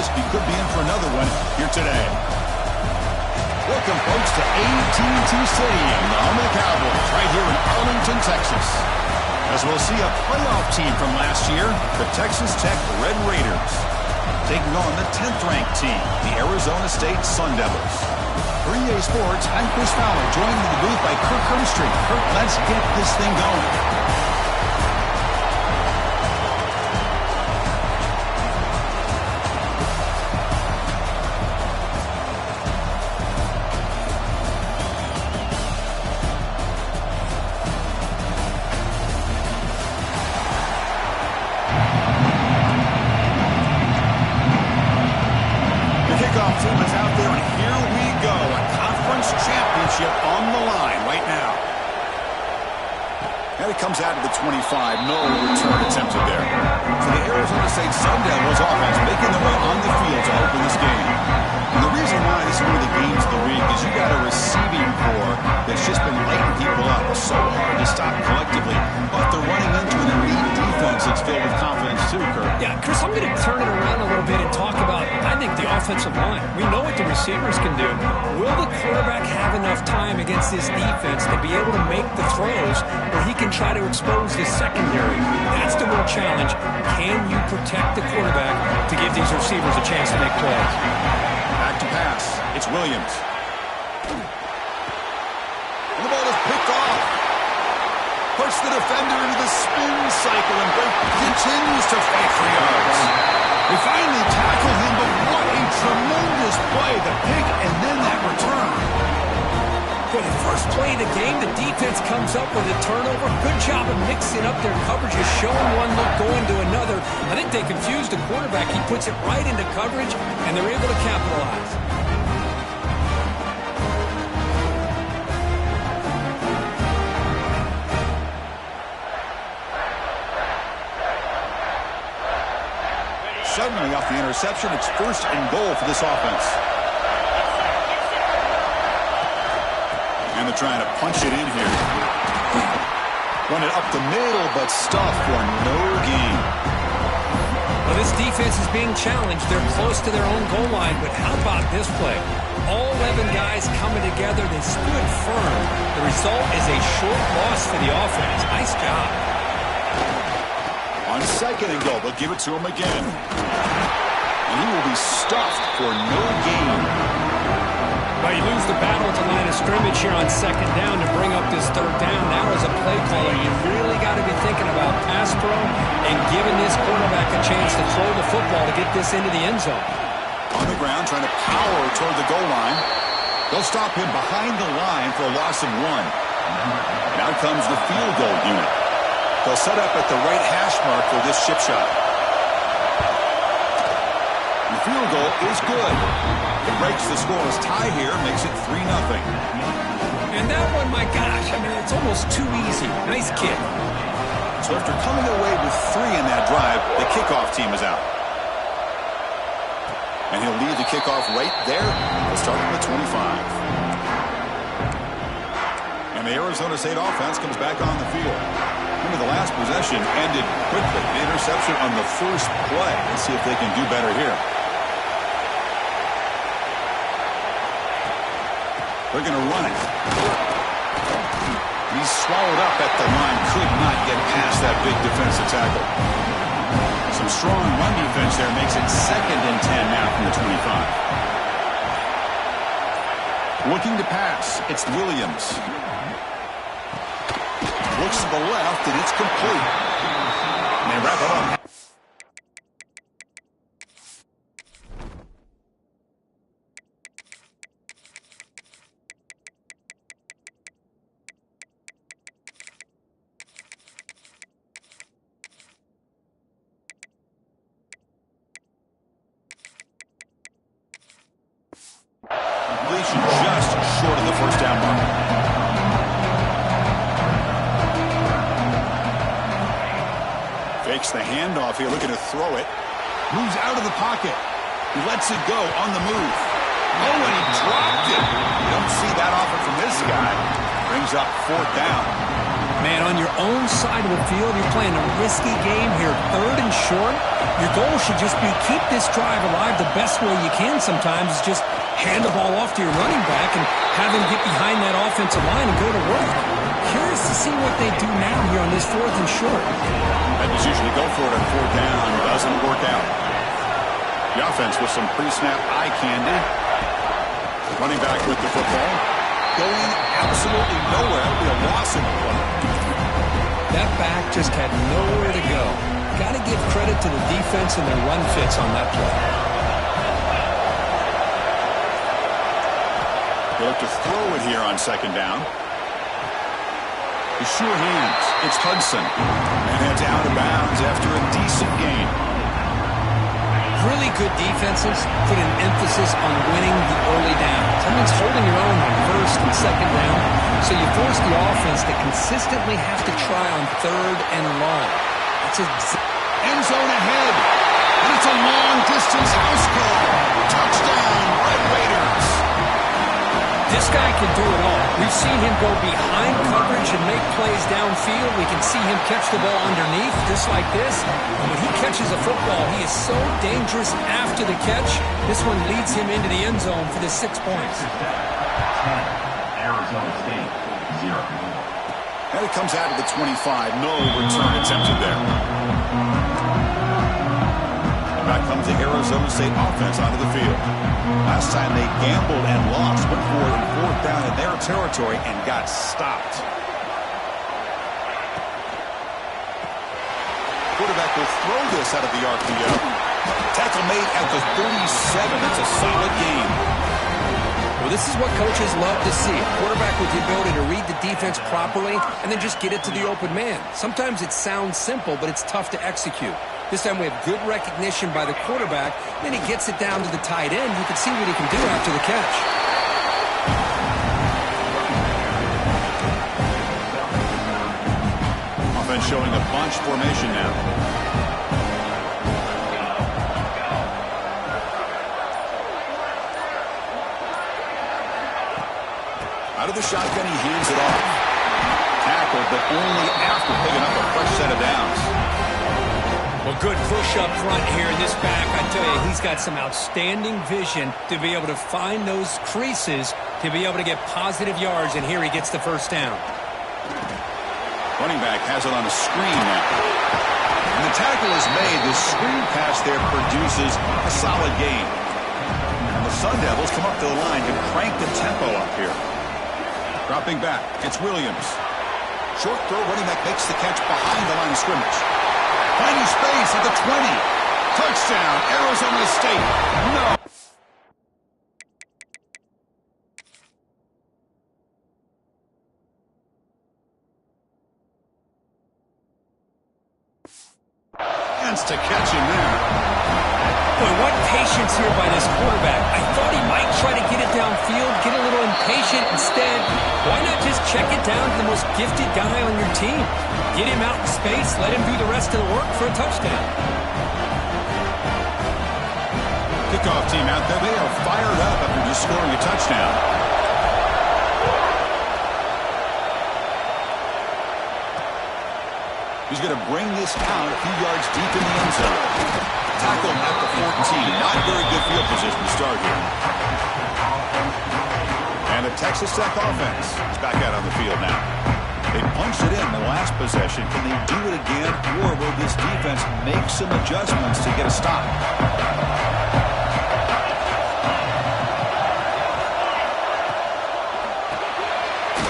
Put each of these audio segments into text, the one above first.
risk he could be in for another one here today. Welcome, folks, to AT&T Stadium, the home of the Cowboys, right here in Arlington, Texas. As we'll see a playoff team from last year, the Texas Tech Red Raiders, taking on the 10th-ranked team, the Arizona State Sun Devils. For EA Sports, I'm Chris Fowler, joined in the booth by Kirk Hermstreet. Kirk, let's get this thing going. Team is out there, and here we go. A conference championship on the line right now. And it comes out of the 25. No return attempted there. So the Arizona State Sun Devils offense making their way on the field to open this game. And the reason why this is one of the games of the week is you got a receiving core that's just been lighting people up. It's so hard to stop collectively, but they're running into an elite defense that's filled with confidence too, Kirk. Yeah, Chris, I'm going to turn it around a little bit and talk about, I think, the offensive line. We know what the receivers can do. Will the quarterback have enough time against this defense to be able to make the throws where he can try to expose the secondary? That's the real challenge. Can you protect the quarterback to give these receivers a chance to make plays? Back to pass. It's Williams. And the ball is picked off. Puts the defender into the spin cycle, and Brake continues to fight for yards. They finally tackle him, but what a tremendous play. The pick and then that return. For the first play of the game, the defense comes up with a turnover. Good job of mixing up their coverages, showing one look, going to another. I think they confused the quarterback. He puts it right into coverage, and they're able to capitalize. Suddenly, off the interception, it's 1st and goal for this offense. And they're trying to punch it in here. Run it up the middle, but stuffed for no gain. Well, this defense is being challenged. They're close to their own goal line, but how about this play? All 11 guys coming together. They stood firm. The result is a short loss for the offense. Nice job. On 2nd and goal, they'll give it to him again. And he will be stuffed for no gain. Well, you lose the battle at the line of scrimmage here on 2nd down to bring up this 3rd down. Now as a play caller, you really got to be thinking about pass pro and giving this quarterback a chance to throw the football to get this into the end zone. On the ground, trying to power toward the goal line. They'll stop him behind the line for a loss of 1. And out comes the field goal unit. They'll set up at the right hash mark for this chip shot. The field goal is good. It breaks the scoreless tie here, makes it 3-0. And that one, my gosh, I mean, it's almost too easy. Nice kick. So after coming away with 3 in that drive, the kickoff team is out. And he'll lead the kickoff right there. They'll start at the 25. And the Arizona State offense comes back on the field. Remember, the last possession ended quickly. The interception on the first play. Let's see if they can do better here. They're going to run it. He's swallowed up at the line. Could not get past that big defensive tackle. Some strong run defense there makes it 2nd and 10 now from the 25. Looking to pass. It's Williams. Looks to the left, and it's complete. And they wrap it up. Completion just short of the 1st down mark. Fakes the handoff here, looking to throw it. Moves out of the pocket. He lets it go on the move. Oh, and he dropped it. You don't see that often from this guy. Brings up 4th down. Man, on your own side of the field, you're playing a risky game here. 3rd and short. Your goal should just be keep this drive alive the best way you can sometimes is just hand the ball off to your running back and have him get behind that offensive line and go to work. Curious to see what they do now here on this 4th and short. That decision to go for it on 4th down doesn't work out. The offense with some pre-snap eye candy. Running back with the football. Going absolutely nowhere. It'll be a loss in the play. That back just had nowhere to go. Got to give credit to the defense and their run fits on that play. They'll have to throw it here on 2nd down. The sure hands. It's Hudson. And heads out of bounds after a decent gain. Really good defenses put an emphasis on winning the early downs. That means holding your own on 1st and 2nd down. So you force the offense to consistently have to try on 3rd and long. It's end zone ahead. And it's a long-distance house call. Touchdown, Red Raiders. This guy can do it all. We've seen him go behind coverage and make plays downfield. We can see him catch the ball underneath just like this. And when he catches a football, he is so dangerous after the catch. This one leads him into the end zone for the 6 points. Arizona State, 0. And it comes out of the 25. No return attempted there. And back comes the Arizona State offense onto the field. Last time they gambled and lost, went for it in 4th down in their territory and got stopped. Quarterback will throw this out of the RPO. Tackle made at the 37. It's a solid game. Well, this is what coaches love to see. A quarterback with the ability to read the defense properly and then just get it to the open man. Sometimes it sounds simple, but it's tough to execute. This time we have good recognition by the quarterback. Then he gets it down to the tight end. You can see what he can do after the catch. Offense showing a bunch formation now. Out of the shotgun, he hands it off. Tackled, but only after picking up a fresh set of downs. Well, good push up front here in this back. I tell you, he's got some outstanding vision to be able to find those creases, to be able to get positive yards, and here he gets the 1st down. Running back has it on a screen now. And the tackle is made. The screen pass there produces a solid gain. And the Sun Devils come up to the line to crank the tempo up here. Dropping back, it's Williams. Short throw, running back makes the catch behind the line of scrimmage. Finding space at the 20. Touchdown, Arizona State. No. To catch him there. Boy, what patience here by this quarterback. I thought he might try to get it downfield, get a little impatient. Instead, why not just check it down to the most gifted guy on your team? Get him out in space, let him do the rest of the work for a touchdown. Kickoff team out there. They are fired up after just scoring a touchdown. He's going to bring this out a few yards deep in the end zone. Tackle at the 14. Not very good field position to start here. And the Texas Tech offense is back out on the field now. They punched it in the last possession. Can they do it again, or will this defense make some adjustments to get a stop?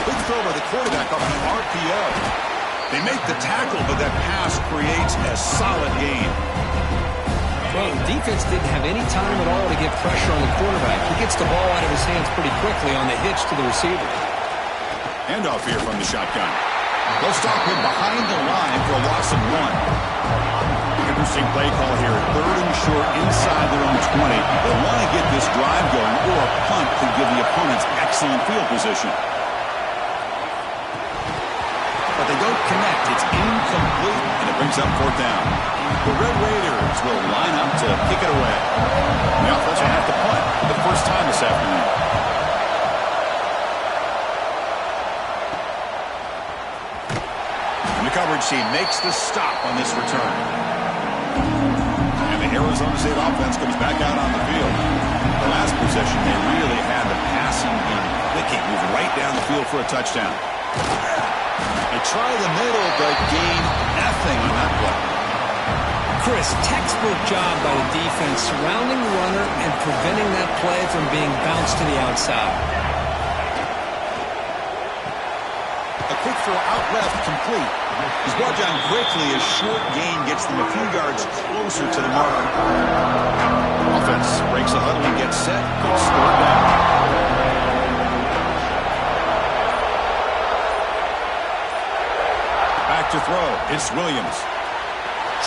Big throw by the quarterback off the RPO. They make the tackle, but that pass creates a solid gain. Well, the defense didn't have any time at all to get pressure on the quarterback. He gets the ball out of his hands pretty quickly on the hitch to the receiver. Handoff here from the shotgun. They'll stop him behind the line for a loss of 1. Interesting play call here. 3rd and short inside their own 20. They want to get this drive going, or a punt could give the opponents excellent field position. But they don't connect. It's incomplete, and it brings up 4th down. The Red Raiders will line up to kick it away. The offense will have to punt for the first time this afternoon. She makes the stop on this return. And the Arizona State offense comes back out on the field. The last possession, they really had the passing game clicking, moving right down the field for a touchdown. They try the middle, but gain nothing on that play. Chris, textbook job by the defense surrounding the runner and preventing that play from being bounced to the outside. A quick throw out left, complete. He's brought down quickly. A short gain gets them a few yards closer to the marker. Offense breaks a huddle and gets set. Good score down. Back to throw. It's Williams.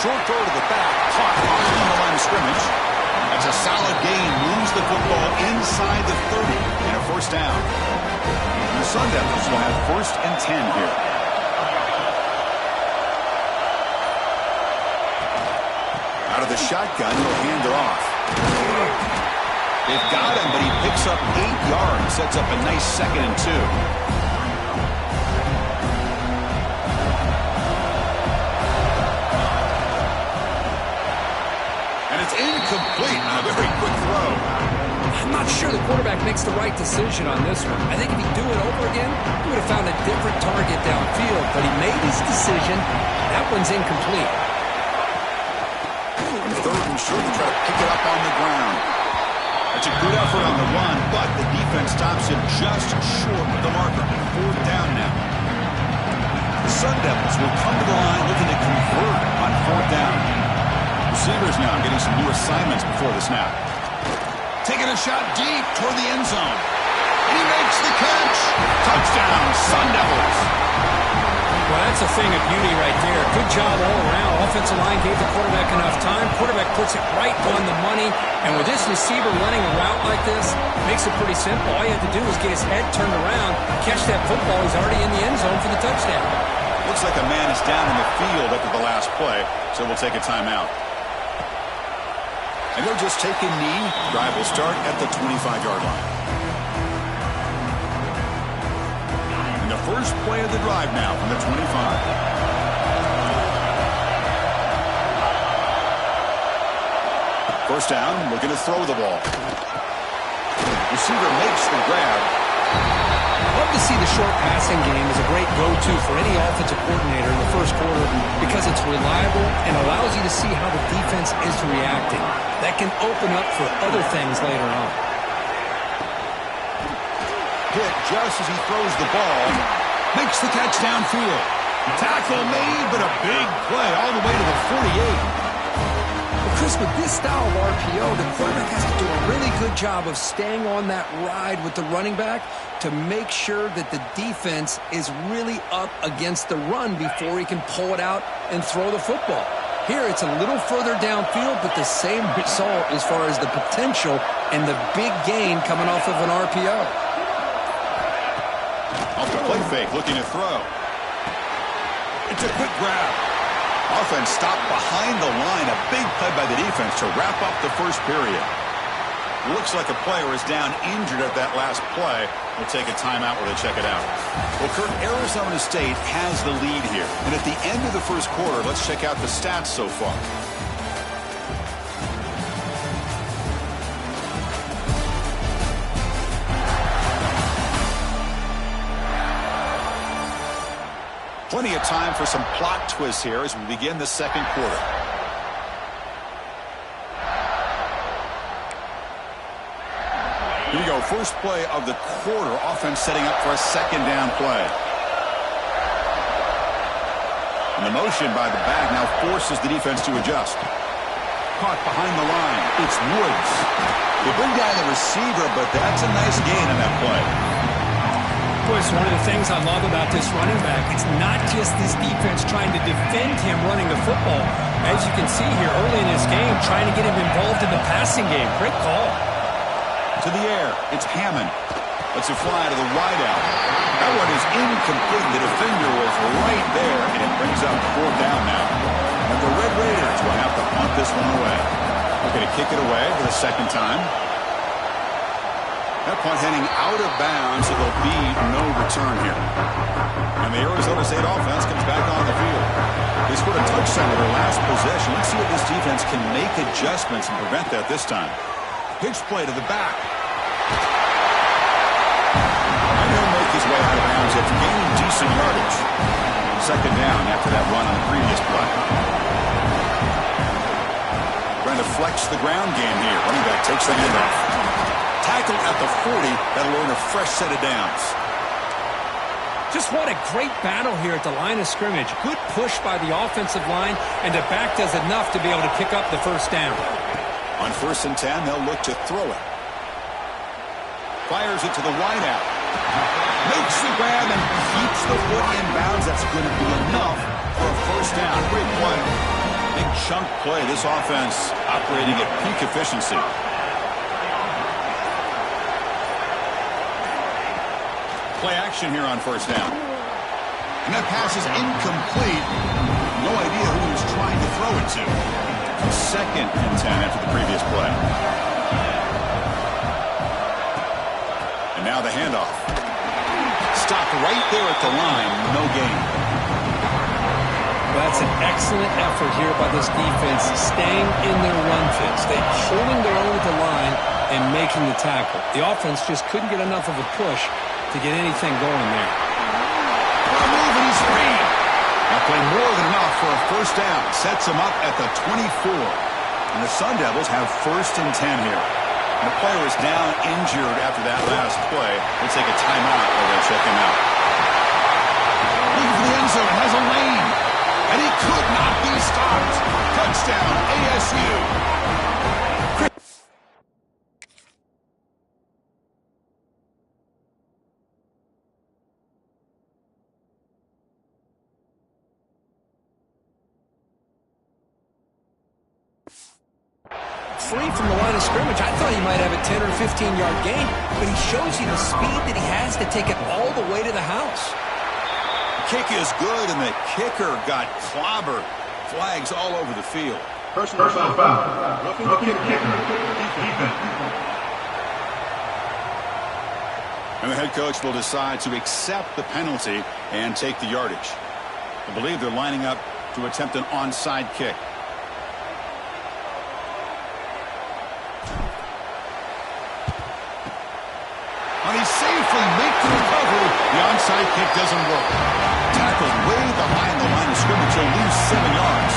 Short throw to the back. Caught on the line of scrimmage. That's a solid gain. Moves the football inside the 30 and a first down. The Sun Devils will have 1st and 10 here. Out of the shotgun, he'll hand it off. They've got him, but he picks up 8 yards. Sets up a nice 2nd and 2. And it's incomplete on a very quick throw. I'm not sure the quarterback makes the right decision on this one. I think if he'd do it over again, he would have found a different target downfield, but he made his decision. That one's incomplete. 3rd and short to try to pick it up on the ground. That's a good effort on the run, but the defense stops him just short of the marker. 4th down now. The Sun Devils will come to the line looking to convert on 4th down. Receivers now getting some new assignments before the snap. Taking a shot deep toward the end zone. He makes the catch. Touchdown, Sun Devils. Well, that's a thing of beauty right there. Good job all around. Offensive line gave the quarterback enough time. Quarterback puts it right on the money. And with this receiver running a route like this, makes it pretty simple. All you have to do is get his head turned around, catch that football. He's already in the end zone for the touchdown. Looks like a man is down in the field after the last play, so we'll take a timeout. And they'll just take a knee. Drive will start at the 25-yard line. And the first play of the drive now from the 25. First down, looking to throw the ball. Receiver makes the grab. Love to see the short passing game as a great go-to for any offensive coordinator in the first quarter because it's reliable and allows you to see how the defense is reacting. That can open up for other things later on. Hit just as he throws the ball. Makes the catch downfield. Tackle made, but a big play all the way to the 48. Well, Chris, with this style of RPO, the quarterback has to do a really good job of staying on that ride with the running back to make sure that the defense is really up against the run before he can pull it out and throw the football. Here, it's a little further downfield, but the same result as far as the potential and the big gain coming off of an RPO. Off the play fake, looking to throw. It's a quick grab. Offense stopped behind the line. A big play by the defense to wrap up the first period. Looks like a player is down injured at that last play. We'll take a timeout while they check it out. Well, Kurt, Arizona State has the lead here. And at the end of the first quarter, let's check out the stats so far. Plenty of time for some plot twists here as we begin the second quarter. Here we go. First play of the quarter. Offense setting up for a 2nd down play. And the motion by the back now forces the defense to adjust. Caught behind the line. It's Woods. They bring down the receiver, but that's a nice gain in that play. It's one of the things I love about this running back. It's not just this defense trying to defend him running the football. As you can see here early in this game, trying to get him involved in the passing game. Great call. To the air, it's Hammond. Lets it fly to the wideout. That one is incomplete. The defender was right there, and it brings up 4th down now. And the Red Raiders will have to punt this one away. They're going to kick it away for the 2nd time. That punt heading out of bounds, so there'll be no return here. And the Arizona State offense comes back on the field. They scored a touchdown with their last possession. Let's see if this defense can make adjustments and prevent that this time. Pitch play to the back. And he'll make his way out of bounds after gaining decent yardage. Second down after that run on the previous play. Trying to flex the ground game here. Running back takes the handoff. Tackle at the 40. That'll earn a fresh set of downs. Just what a great battle here at the line of scrimmage. Good push by the offensive line, and the back does enough to be able to pick up the first down. On 1st and 10, they'll look to throw it. Fires it to the wideout. Makes the grab and keeps the foot in bounds. That's going to be enough for a first down. Great play. Big chunk play. This offense operating at peak efficiency. Play action here on 1st down. And that pass is incomplete. No idea who he was trying to throw it to. 2nd and 10 after the previous play. And now the handoff. Stopped right there at the line. No gain. That's an excellent effort here by this defense, staying in their run fits. They're holding their own at the line and making the tackle. The offense just couldn't get enough of a push to get anything going there. Move and he's free. That play more than enough for a first down. Sets him up at the 24. And the Sun Devils have 1st and 10 here. And the player is down injured after that last play. We'll take a timeout while they check him out. Looking for the end zone. Has a lane. And he could not be stopped. Touchdown, ASU. 3 from the line of scrimmage. I thought he might have a 10 or 15-yard gain, but he shows you the speed that he has to take it all the way to the house. Kick is good, and the kicker got clobbered. Flags all over the field. Personal foul. Looking to kick defense. And the head coach will decide to accept the penalty and take the yardage. I believe they're lining up to attempt an onside kick. And he safely makes the recovery. The onside kick doesn't work. Tackled way behind the line of scrimmage. He'll lose 7 yards.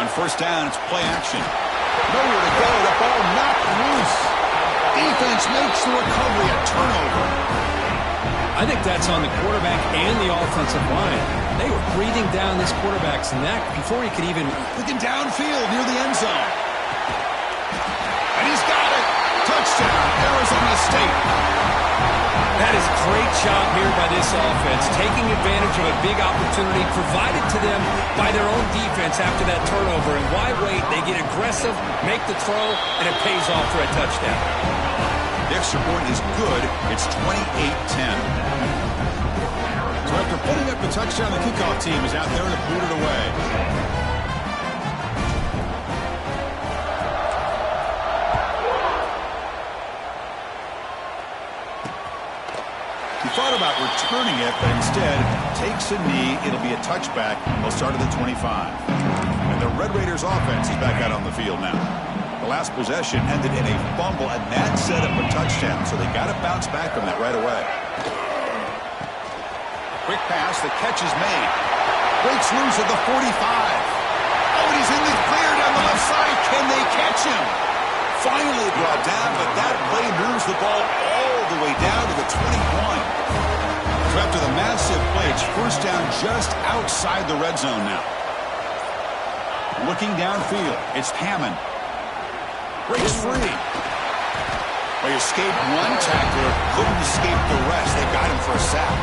On 1st down, it's play action. Nowhere to go. The ball knocked loose. Defense makes the recovery. A turnover. I think that's on the quarterback and the offensive line. They were breathing down this quarterback's neck before he could even... Looking downfield near the end zone. And he's got it. Touchdown, Arizona State. That is a great job here by this offense, taking advantage of a big opportunity provided to them by their own defense after that turnover. And why wait? They get aggressive, make the throw, and it pays off for a touchdown. The extra point is good. It's 28-10. So after putting up the touchdown, the kickoff team is out there to boot it away. He thought about returning it, but instead takes a knee. It'll be a touchback. They'll start at the 25. And the Red Raiders offense is back out on the field now. The last possession ended in a fumble, and that set up a touchdown, so they got to bounce back from that right away. Quick pass, the catch is made. Breaks loose at the 45. Oh, and he's in the clear down the left side. Can they catch him? Finally brought down, but that play moves the ball all the way down to the 21. So after the massive play, it's 1st down just outside the red zone now. Looking downfield, it's Hammond. Breaks free. Well, he escaped one tackler, couldn't escape the rest. They got him for a sack.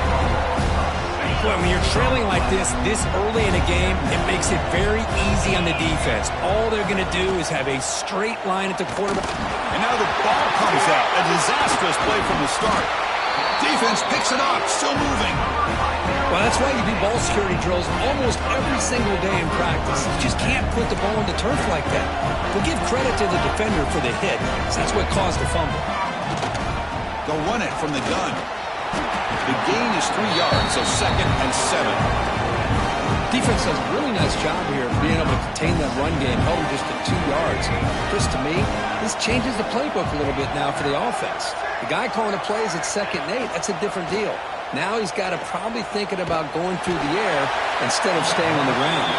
Well, when you're trailing like this early in a game, it makes it very easy on the defense. All they're going to do is have a straight line at the quarterback. And now the ball comes out. A disastrous play from the start. Defense picks it up, still moving. Well, that's why you do ball security drills almost every single day in practice. You just can't put the ball on the turf like that. We'll give credit to the defender for the hit, because that's what caused the fumble. They'll run it from the gun. The gain is 3 yards, so 2nd and 7. Defense does a really nice job here of being able to contain that run game, held him just to 2 yards. Chris, to me, this changes the playbook a little bit now for the offense. The guy calling the plays at 2nd and 8, that's a different deal. Now he's got to probably thinking about going through the air instead of staying on the ground.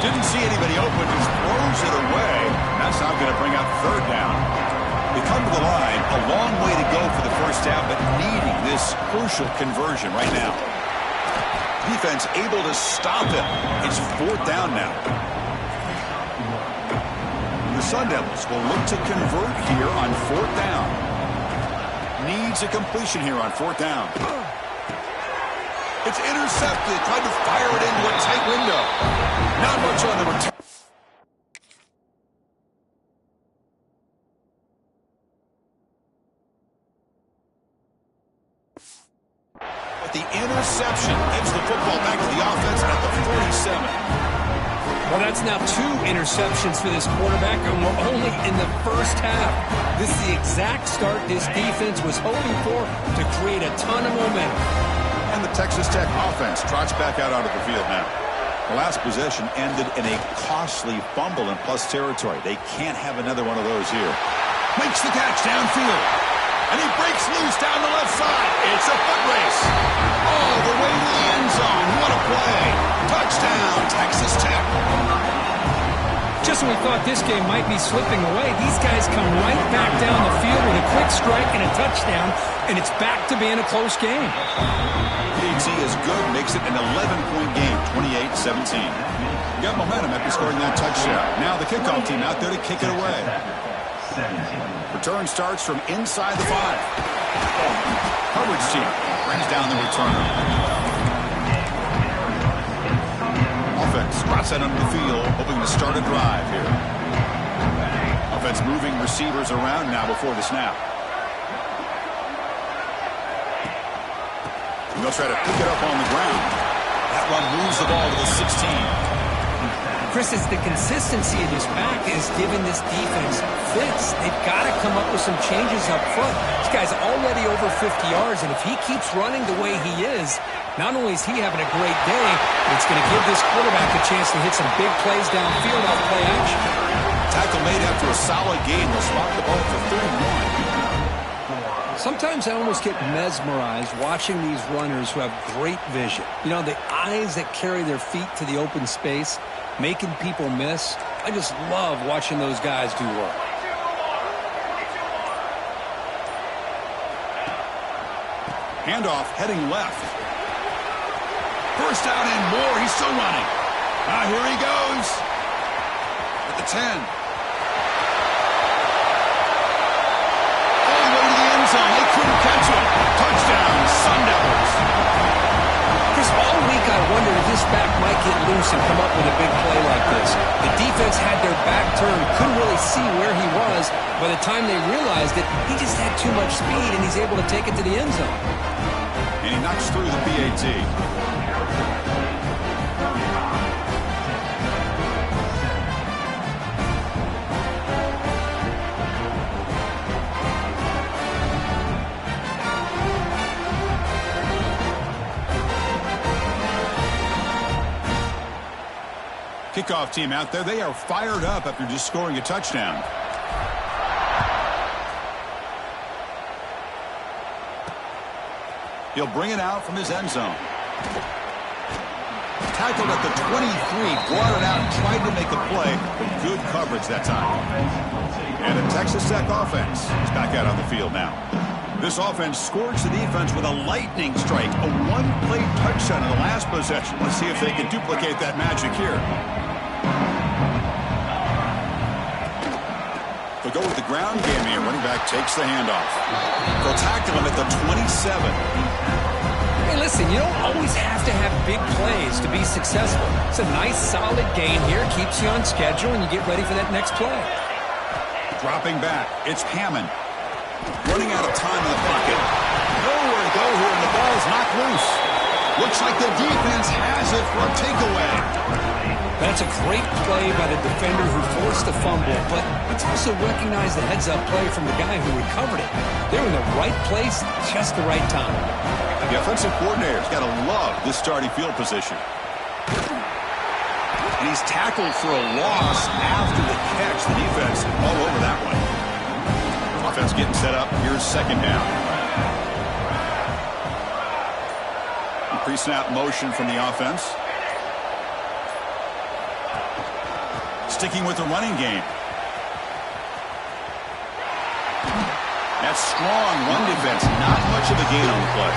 Didn't see anybody open, just throws it away. That's not going to bring up 3rd down. They come to the line, a long way to go for the first down, but needing this crucial conversion right now. Defense able to stop him. It's 4th down now. The Sun Devils will look to convert here on 4th down. Needs a completion here on 4th down. It's intercepted. Tried to fire it into a tight window. Not much on the return. But the interception gives the football back to the offense at the 47. Well, that's now 2 interceptions for this quarterback, and we're only in the first half. This is the exact start this defense was hoping for to create a ton of momentum. And the Texas Tech offense trots back out onto the field now. The last possession ended in a costly fumble in plus territory. They can't have another one of those here. Makes the catch downfield. And he breaks loose down the left side. It's a foot race. All the way to the end zone. What a play. Touchdown, Texas Tech. Just when we thought this game might be slipping away, these guys come right back down the field with a quick strike and a touchdown, and it's back to being a close game. PAT is good, makes it an 11-point game, 28-17. Got momentum after scoring that touchdown. Now the kickoff team out there to kick it away. Return starts from inside the 5. Coverage team brings down the returner. Offense drops that under the field, hoping to start a drive here. Offense moving receivers around now before the snap. And they'll try to pick it up on the ground. That one moves the ball to the 16. Chris, it's the consistency of this back is giving this defense fits. They've got to come up with some changes up front. This guy's already over 50 yards, and if he keeps running the way he is, not only is he having a great day, but it's going to give this quarterback a chance to hit some big plays downfield off play action. Tackle made after a solid gain. They'll spot the ball for 31. Sometimes I almost get mesmerized watching these runners who have great vision. You know, the eyes that carry their feet to the open space, making people miss. I just love watching those guys do work. Handoff heading left. First down and more. He's still running. Now here he goes. At the 10. All the way to the end zone. They couldn't catch him. Touchdown, Sun Devils. Chris, all week I wondered if this back might get loose and come up with a big play like this. The defense had their back turned, couldn't really see where he was. By the time they realized it, he just had too much speed, and he's able to take it to the end zone. And he knocks through the PAT. Kickoff team out there. They are fired up after just scoring a touchdown. He'll bring it out from his end zone. Tackled at the 23, brought it out, tried to make a play, but good coverage that time. And the Texas Tech offense is back out on the field now. This offense scorched the defense with a lightning strike, a one-play touchdown in the last possession. Let's see if they can duplicate that magic here. They'll go with the ground game here. Running back takes the handoff. They'll tackle him at the 27. Hey, listen, you don't always have to have big plays to be successful. It's a nice, solid gain here. Keeps you on schedule, and you get ready for that next play. Dropping back, it's Hammond. Running out of time in the pocket. Nowhere to go here, and the ball's knocked loose. Looks like the defense has it for a takeaway. That's a great play by the defender who forced the fumble, but it's also recognized the heads-up play from the guy who recovered it. They're in the right place, just the right time. The offensive coordinator's got to love this starting field position. And he's tackled for a loss after the catch. The defense all over that one. Offense getting set up. Here's second down. Pre-snap motion from the offense. Sticking with the running game. That's strong run defense. Not much of a gain on the play.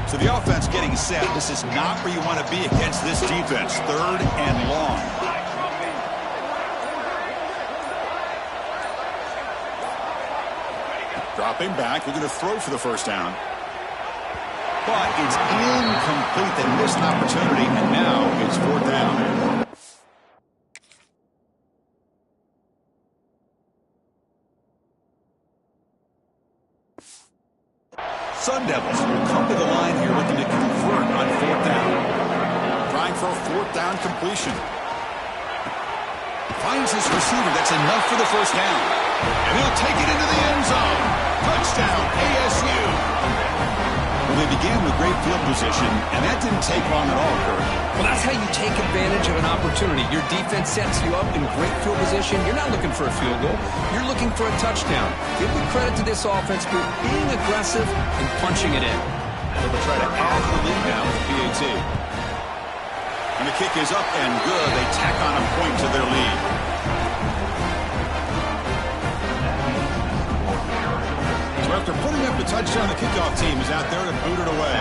So the offense getting set. This is not where you want to be against this defense. 3rd and long. Dropping back, looking to throw for the first down. But it's incomplete. They missed an opportunity, and now it's 4th down. Sun Devils will come to the line here looking to convert on 4th down. Trying for a 4th down completion. Finds his receiver. That's enough for the first down. And he'll take it into the end zone. Touchdown, ASU. Well, they began with great field position, and that didn't take long at all, Kurt. Well, that's how you take advantage of an opportunity. Your defense sets you up in great field position. You're not looking for a field goal. You're looking for a touchdown. Give the credit to this offense for being aggressive and punching it in. They'll try to add the lead now with PAT. And the kick is up and good. They tack on a point to their lead. So after putting up the touchdown, the kickoff team is out there to boot it away.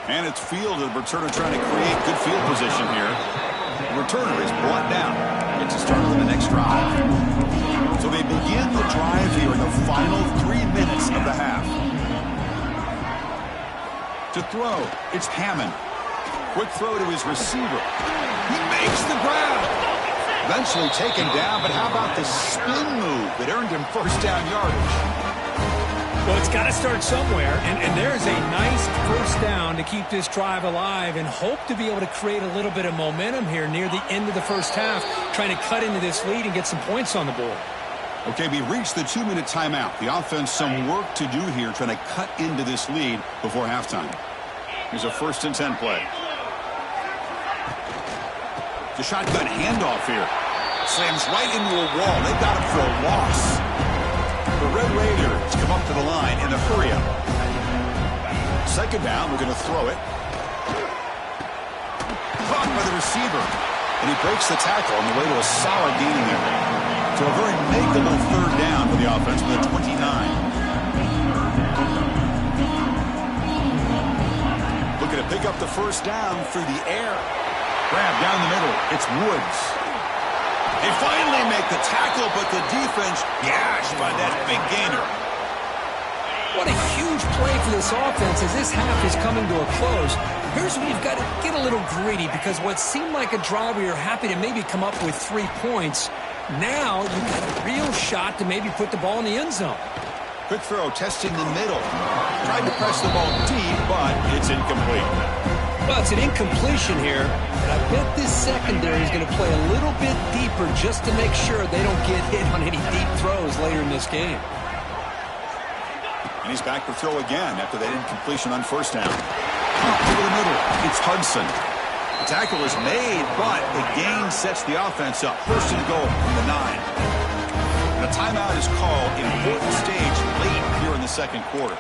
And it's fielded. The returner trying to create good field position here. The returner is brought down. Gets a start on the next drive. So they begin the drive here in the final 3 minutes of the half. To throw, it's Hammond. Quick throw to his receiver. He makes the grab. Eventually taken down, but how about the spin move that earned him first down yardage? Well, it's got to start somewhere, and there's a nice first down to keep this drive alive and hope to be able to create a little bit of momentum here near the end of the first half, trying to cut into this lead and get some points on the board. Okay, we reached the 2-minute timeout. The offense some work to do here, trying to cut into this lead before halftime. Here's a 1st and 10 play. The shotgun handoff here. Slams right into a wall. They've got him for a loss. The Red Raiders come up to the line in a hurry-up. Second down, we're going to throw it. Caught by the receiver. And he breaks the tackle on the way to a solid gain there. So a very makeable 3rd down for the offense with a 29. Looking to pick up the first down through the air. Grab down the middle. It's Woods. They finally make the tackle, but the defense gashed by that big gainer. What a huge play for this offense as this half is coming to a close. Here's where you've got to get a little greedy because what seemed like a drive where you're happy to maybe come up with 3 points, now you've got a real shot to maybe put the ball in the end zone. Quick throw, testing the middle. Tried to press the ball deep, but it's incomplete. Well, it's an incompletion here, but I bet this secondary is going to play a little bit deeper just to make sure they don't get hit on any deep throws later in this game. And he's back to throw again after that incompletion on first down. Over the middle, it's Hudson. The tackle is made, but the gain sets the offense up. First and goal from the 9. And a timeout is called. Important stage late here in the second quarter.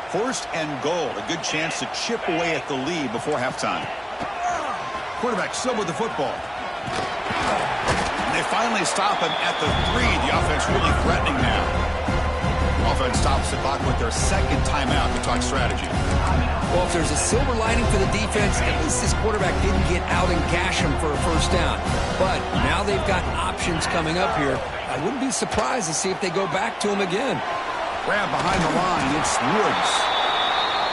1st and goal, a good chance to chip away at the lead before halftime. Quarterback still with the football. And they finally stop him at the 3. The offense really threatening now. Offense stops the clock with their second timeout to talk strategy. Well, if there's a silver lining for the defense, at least this quarterback didn't get out and gash him for a first down. But now they've got options coming up here. I wouldn't be surprised to see if they go back to him again. Grab behind the line. It's Woods.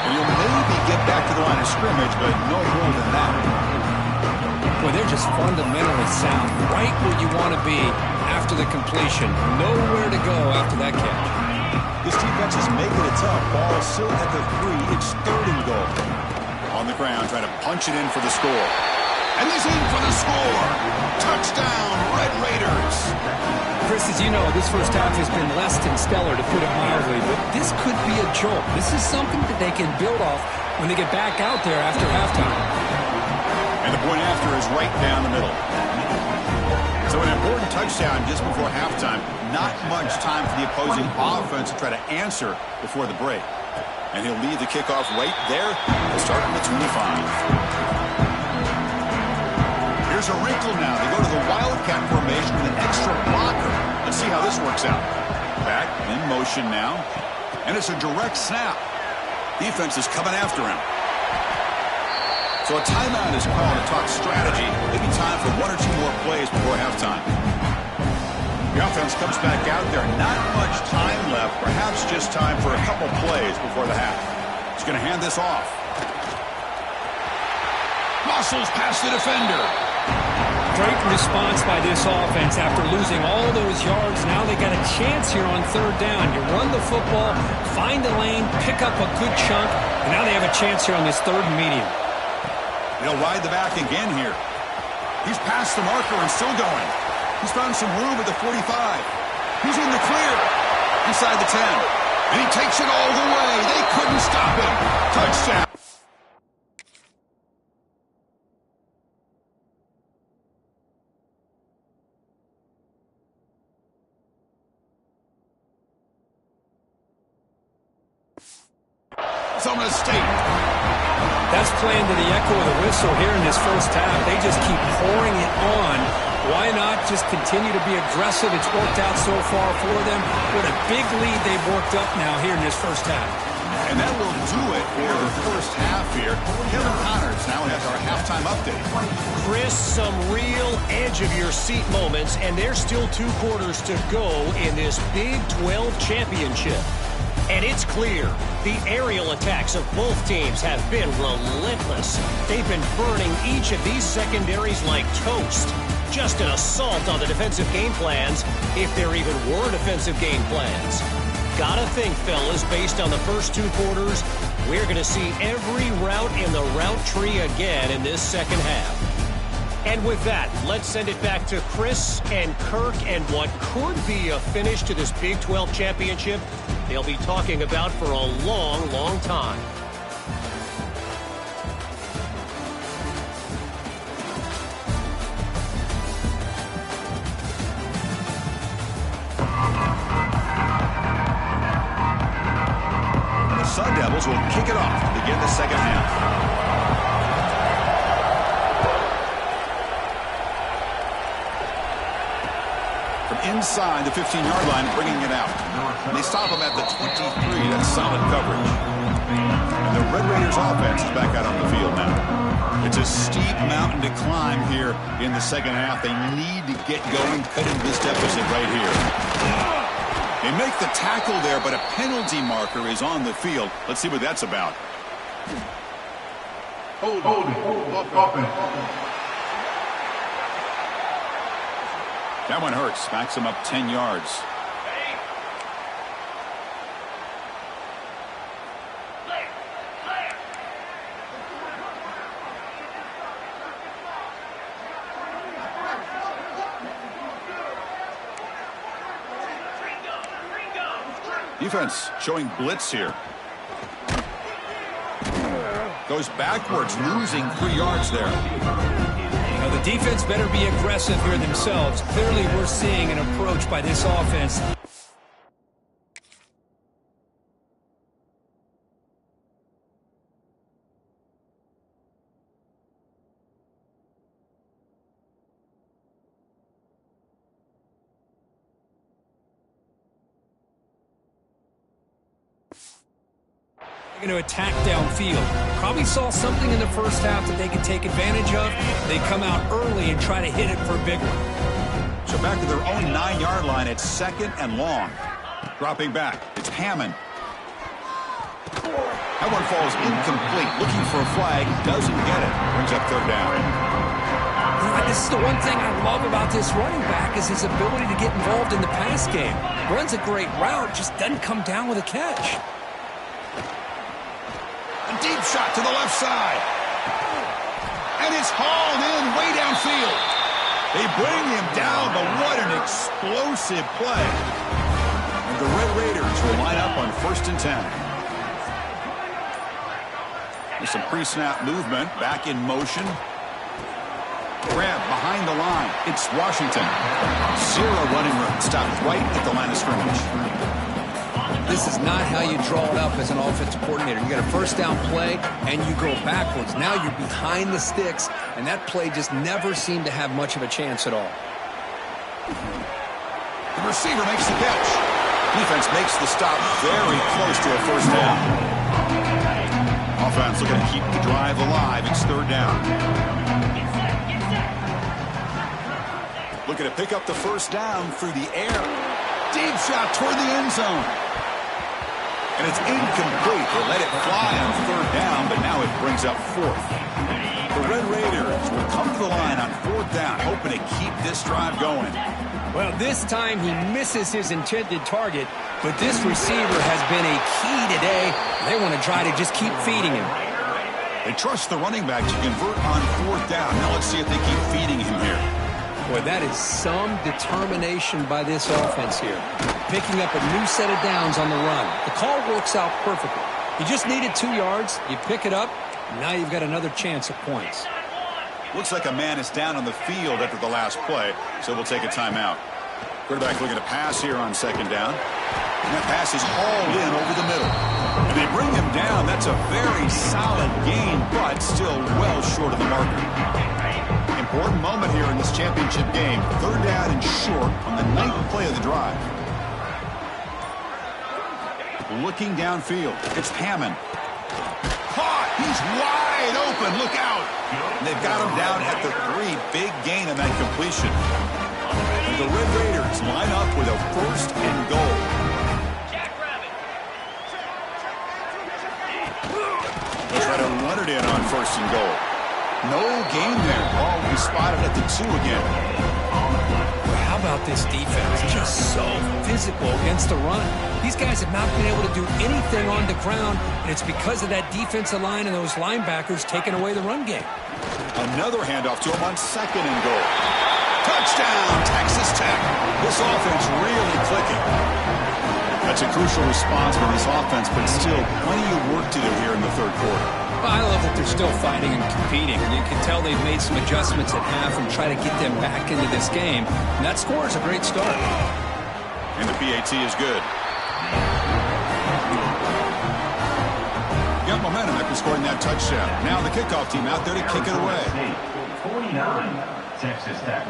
And you'll maybe get back to the line of scrimmage, but no more than that. Boy, they're just fundamentally sound, right where you want to be after the completion. Nowhere to go after that catch. This defense is making it tough. Ball still at the 3. It's 3rd and goal. On the ground, trying to punch it in for the score. And he's in for the score. Touchdown, Red Raiders. Chris, as you know, this first half has been less than stellar, to put it mildly, but this could be a jolt. This is something that they can build off when they get back out there after halftime. And the point after is right down the middle. So an important touchdown just before halftime. Not much time for the opposing offense to try to answer before the break. And he'll lead the kickoff right there. He'll start on the 25. Here's a wrinkle now. They go to the Wildcat formation with an extra blocker. Let's see how this works out. Back in motion now. And it's a direct snap. Defense is coming after him. So a timeout is called to talk strategy. Maybe time for 1 or 2 more plays before halftime. The offense comes back out there. Not much time left. Perhaps just time for a couple plays before the half. He's going to hand this off. Muscles past the defender. Great response by this offense after losing all those yards. Now they got a chance here on 3rd down. You run the football, find a lane, pick up a good chunk, and now they have a chance here on this 3rd and medium. They'll ride the back again here. He's past the marker and still going. He's found some room at the 45. He's in the clear. Inside the 10. And he takes it all the way. They couldn't stop him. Touchdown. It's on a mistake. That's playing to the echo of the whistle here in this first half. They just keep pouring it on. Why not just continue to be aggressive? It's worked out so far for them. What a big lead they've worked up now here in this first half. And that will do it for the first half here. Kevin Connors now has our halftime update. Chris, some real edge-of-your-seat moments, and there's still 2 quarters to go in this Big 12 championship. And it's clear, the aerial attacks of both teams have been relentless. They've been burning each of these secondaries like toast. Just an assault on the defensive game plans, if there even were defensive game plans. Gotta think, fellas, based on the first 2 quarters, we're going to see every route in the route tree again in this second half. And with that, let's send it back to Chris and Kirk and what could be a finish to this Big 12 championship they'll be talking about for a long, long time. The Sun Devils will kick it off to begin the second half. Inside the 15-yard line, bringing it out. And they stop him at the 23. That's solid coverage. And the Red Raiders offense is back out on the field now. It's a steep mountain to climb here in the second half. They need to get going, cut into this deficit right here. They make the tackle there, but a penalty marker is on the field. Let's see what that's about. Hold it. Offense. That one hurts. Backs him up 10 yards. Defense showing blitz here. Goes backwards, losing 3 yards there. Now, the defense better be aggressive here themselves. Clearly, we're seeing an approach by this offense. Going to attack downfield. Probably saw something in the first half that they could take advantage of. They come out early and try to hit it for a big one. So back to their own 9-yard line. It's 2nd and long. Dropping back. It's Hammond. That one falls incomplete. Looking for a flag. Doesn't get it. Brings up third down. This is the one thing I love about this running back is his ability to get involved in the pass game. Runs a great route, just doesn't come down with a catch. A deep shot to the left side. And it's hauled in way downfield. They bring him down, but what an explosive play. And the Red Raiders will line up on 1st and 10. With some pre-snap movement, back in motion. Grab behind the line. It's Washington. Zero running room. Stopped right at the line of scrimmage. This is not how you draw it up as an offensive coordinator. You got a first down play, and you go backwards. Now you're behind the sticks, and that play just never seemed to have much of a chance at all. The receiver makes the catch. Defense makes the stop very close to a first down. Offense looking to keep the drive alive. It's third down. Looking to pick up the first down through the air. Deep shot toward the end zone. And it's incomplete. They let it fly on third down, but now it brings up fourth. The Red Raiders will come to the line on fourth down, hoping to keep this drive going. Well, this time he misses his intended target, but this receiver has been a key today. They want to try to just keep feeding him. They trust the running back to convert on fourth down. Now let's see if they keep feeding him here. Boy, that is some determination by this offense here. Picking up a new set of downs on the run. The call works out perfectly. You just needed 2 yards. You pick it up. Now you've got another chance at points. Looks like a man is down on the field after the last play, so we'll take a timeout. Quarterback looking to pass here on second down. And that pass is hauled in over the middle. And they bring him down. That's a very solid gain, but still well short of the marker. Important moment here in this championship game. Third down and short on the 9th play of the drive. Looking downfield. It's Hammond. Caught. He's wide open. Look out. And they've got him down at the 3. Big gain on that completion. And the Red Raiders line up with a 1st and goal. They'll try to run it in on 1st and goal. No gain there. Ball will be spotted at the 2 again. How about this defense? Just so physical against the run. These guys have not been able to do anything on the ground, and it's because of that defensive line and those linebackers taking away the run game. Another handoff to him on 2nd and goal. Touchdown, Texas Tech. This offense really clicking. That's a crucial response for this offense, but still plenty of work to do here in the third quarter. I love that they're still fighting and competing. You can tell they've made some adjustments at half and try to get them back into this game. And that score is a great start. And the PAT is good. Got momentum after scoring that touchdown. Now the kickoff team out there to kick it away. 49, Texas Tech,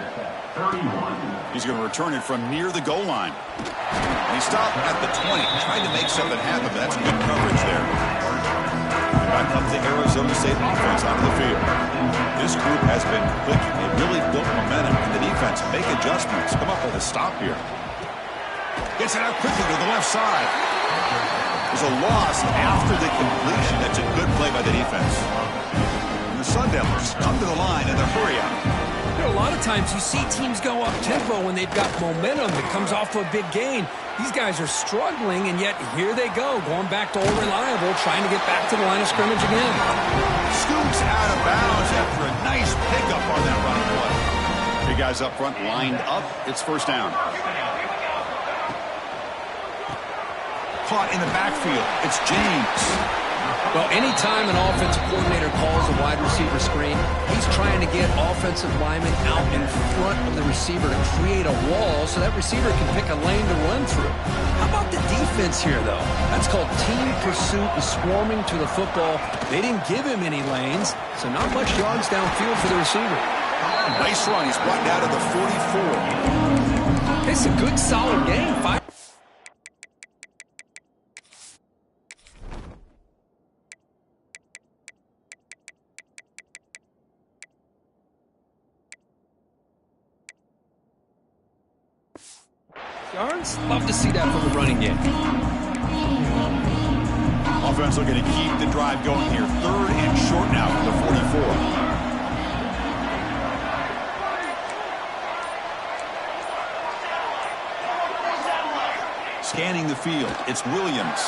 31. He's going to return it from near the goal line. And he stopped at the 20, trying to make something happen, but that's good coverage there. Back up the Arizona State offense onto the field. This group has been clicking. They've really built momentum, and the defense make adjustments. Come up with a stop here. Gets it out quickly to the left side. There's a loss after the completion. That's a good play by the defense. And the Sun Devils come to the line in a hurry up. You know, a lot of times you see teams go up tempo when they've got momentum that comes off of a big gain. These guys are struggling, and yet here they go, going back to old reliable, trying to get back to the line of scrimmage again. Scoops out of bounds after a nice pickup on that running play. Big guys up front lined up. It's first down. Caught in the backfield. It's James. Well, anytime an offensive coordinator calls a wide receiver screen, he's trying to get offensive linemen out in front of the receiver to create a wall so that receiver can pick a lane to run through. How about the defense here, though? That's called team pursuit and swarming to the football. They didn't give him any lanes, so not much yards downfield for the receiver. Nice run. He's brought down to the 44. It's a good, solid game. Yards. Love to see that from the running game. offense looking to keep the drive going here. 3rd and short now for the 44. Scanning the field, it's Williams.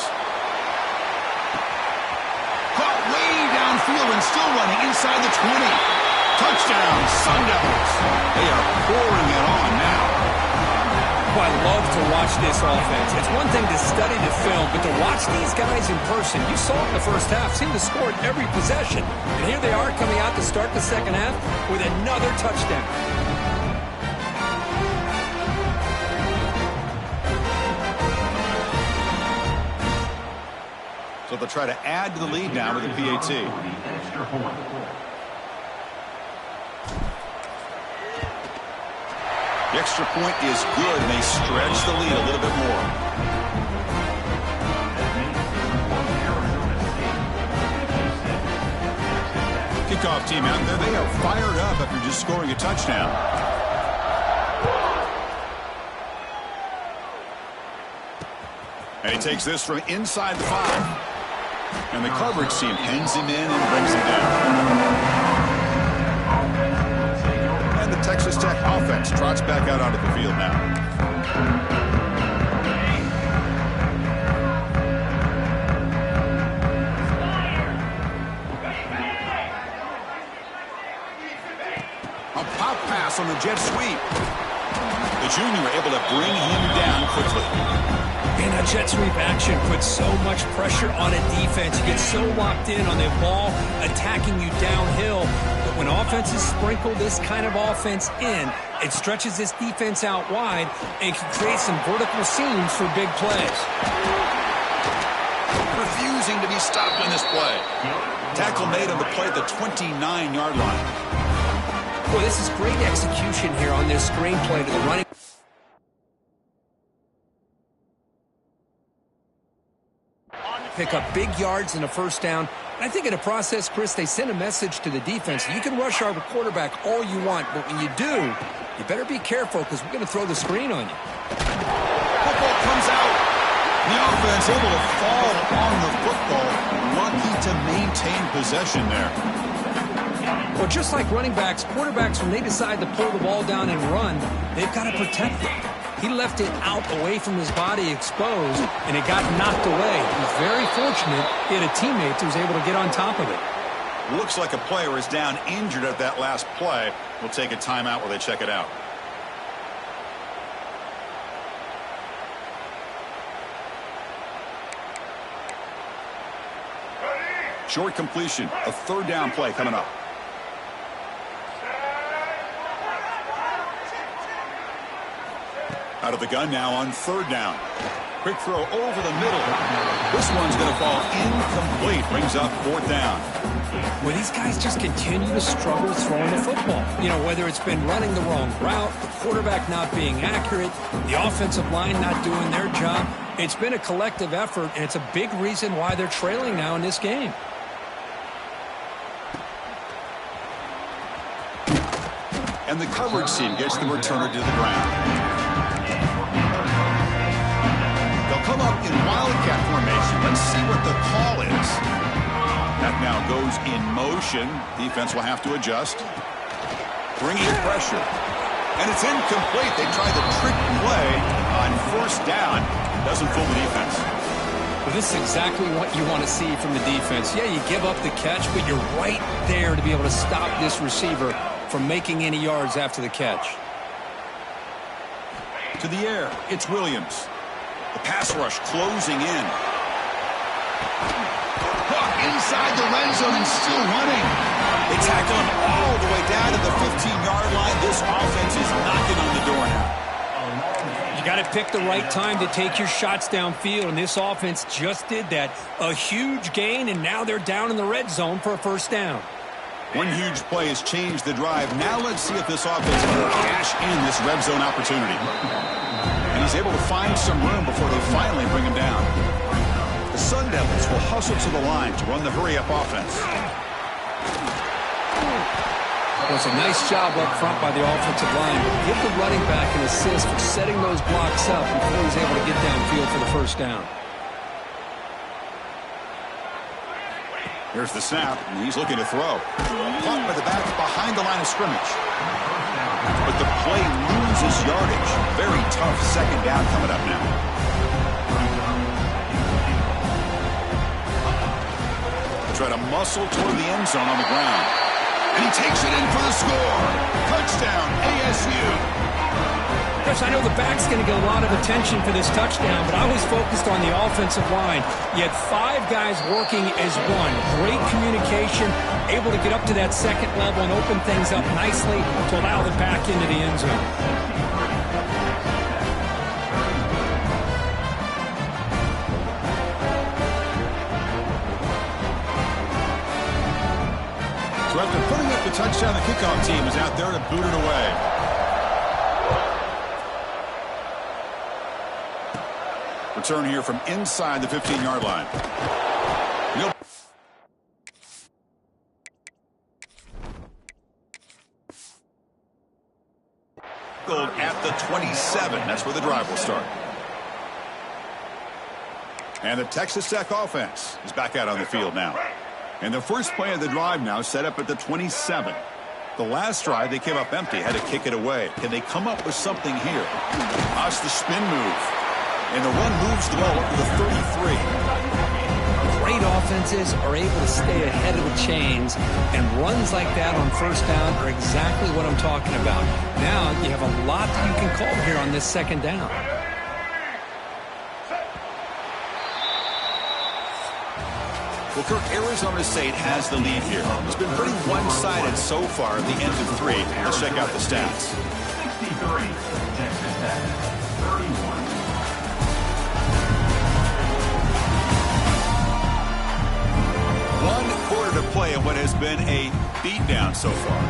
Caught way downfield and still running inside the 20. Touchdown, Sun Devils. They are pouring it on now. Oh, I love to watch this offense. It's one thing to study the film, but to watch these guys in person, you saw it in the first half, seemed to score at every possession. And here they are coming out to start the second half with another touchdown. So they'll try to add to the lead now with the PAT. The extra point is good, and they stretch the lead a little bit more. Kickoff team out there, they are fired up after just scoring a touchdown. And he takes this from inside the 5. And the coverage team pins him in and brings him down. And the Texas Tech offense trots back out onto the field now. A pop pass on the jet sweep. The junior able to bring him down quickly. And that jet sweep action puts so much pressure on a defense. You get so locked in on the ball attacking you downhill. But when offenses sprinkle this kind of offense in, it stretches this defense out wide and can create some vertical seams for big plays. Refusing to be stopped in this play. Tackle made on the play at the 29-yard line. Boy, this is great execution here on this screenplay to the running. Pick up big yards in a first down. And I think in the process, Chris, they send a message to the defense. You can rush our quarterback all you want, but when you do, you better be careful because we're going to throw the screen on you. Football comes out. The offense able to fall on the football. Lucky to maintain possession there. Well, just like running backs, quarterbacks, when they decide to pull the ball down and run, they've got to protect it. He left it out away from his body exposed, and it got knocked away. He was very fortunate he had a teammate who was able to get on top of it. Looks like a player is down injured at that last play. We'll take a timeout while they check it out. Short completion, a 3rd down play coming up. Out of the gun now on 3rd down. Quick throw over the middle. This one's going to fall incomplete. Brings up 4th down. Well, these guys just continue to struggle throwing the football. You know, whether it's been running the wrong route, the quarterback not being accurate, the offensive line not doing their job. It's been a collective effort, and it's a big reason why they're trailing now in this game. And the coverage team gets the returner to the ground. Come up in Wildcat formation. Let's see what the call is. That now goes in motion. Defense will have to adjust. Bringing pressure. And it's incomplete. They try the trick play on 1st down. Doesn't fool the defense. Well, this is exactly what you want to see from the defense. Yeah, you give up the catch, but you're right there to be able to stop this receiver from making any yards after the catch. To the air, it's Williams. The pass rush closing in. Caught inside the red zone and still running. They tackle him all the way down to the 15-yard line. This offense is knocking on the door now. You got to pick the right time to take your shots downfield, and this offense just did that. A huge gain, and now they're down in the red zone for a 1st down. One huge play has changed the drive. Now let's see if this offense can cash in this red zone opportunity. And he's able to find some room before they finally bring him down. The Sun Devils will hustle to the line to run the hurry-up offense. Well, it's a nice job up front by the offensive line. Give the running back an assist for setting those blocks up before he's able to get downfield for the 1st down. Here's the snap, and he's looking to throw. Caught by the back behind the line of scrimmage. But the play loses yardage. Very tough second down coming up now. They try to muscle toward the end zone on the ground. And he takes it in for the score. Touchdown, ASU. Chris, I know the back's going to get a lot of attention for this touchdown, but I was focused on the offensive line. You had 5 guys working as one. Great communication, able to get up to that second level and open things up nicely to allow them back into the end zone. So after putting up the touchdown, the kickoff team is out there to boot it away. Return here from inside the 15-yard line. At the 27. That's where the drive will start. And the Texas Tech offense is back out on the field now. And the first play of the drive now set up at the 27. The last drive, they came up empty, had to kick it away. Can they come up with something here? Watch the spin move. And the run moves the ball up to the 33. Great offenses are able to stay ahead of the chains, and runs like that on first down are exactly what I'm talking about. Now you have a lot that you can call here on this second down. Well, Kirk, Arizona State has the lead here. It's been pretty one-sided so far at the end of 3. Let's check out the stats. 63, Texas Tech, 31. One quarter to play in what has been a beatdown so far.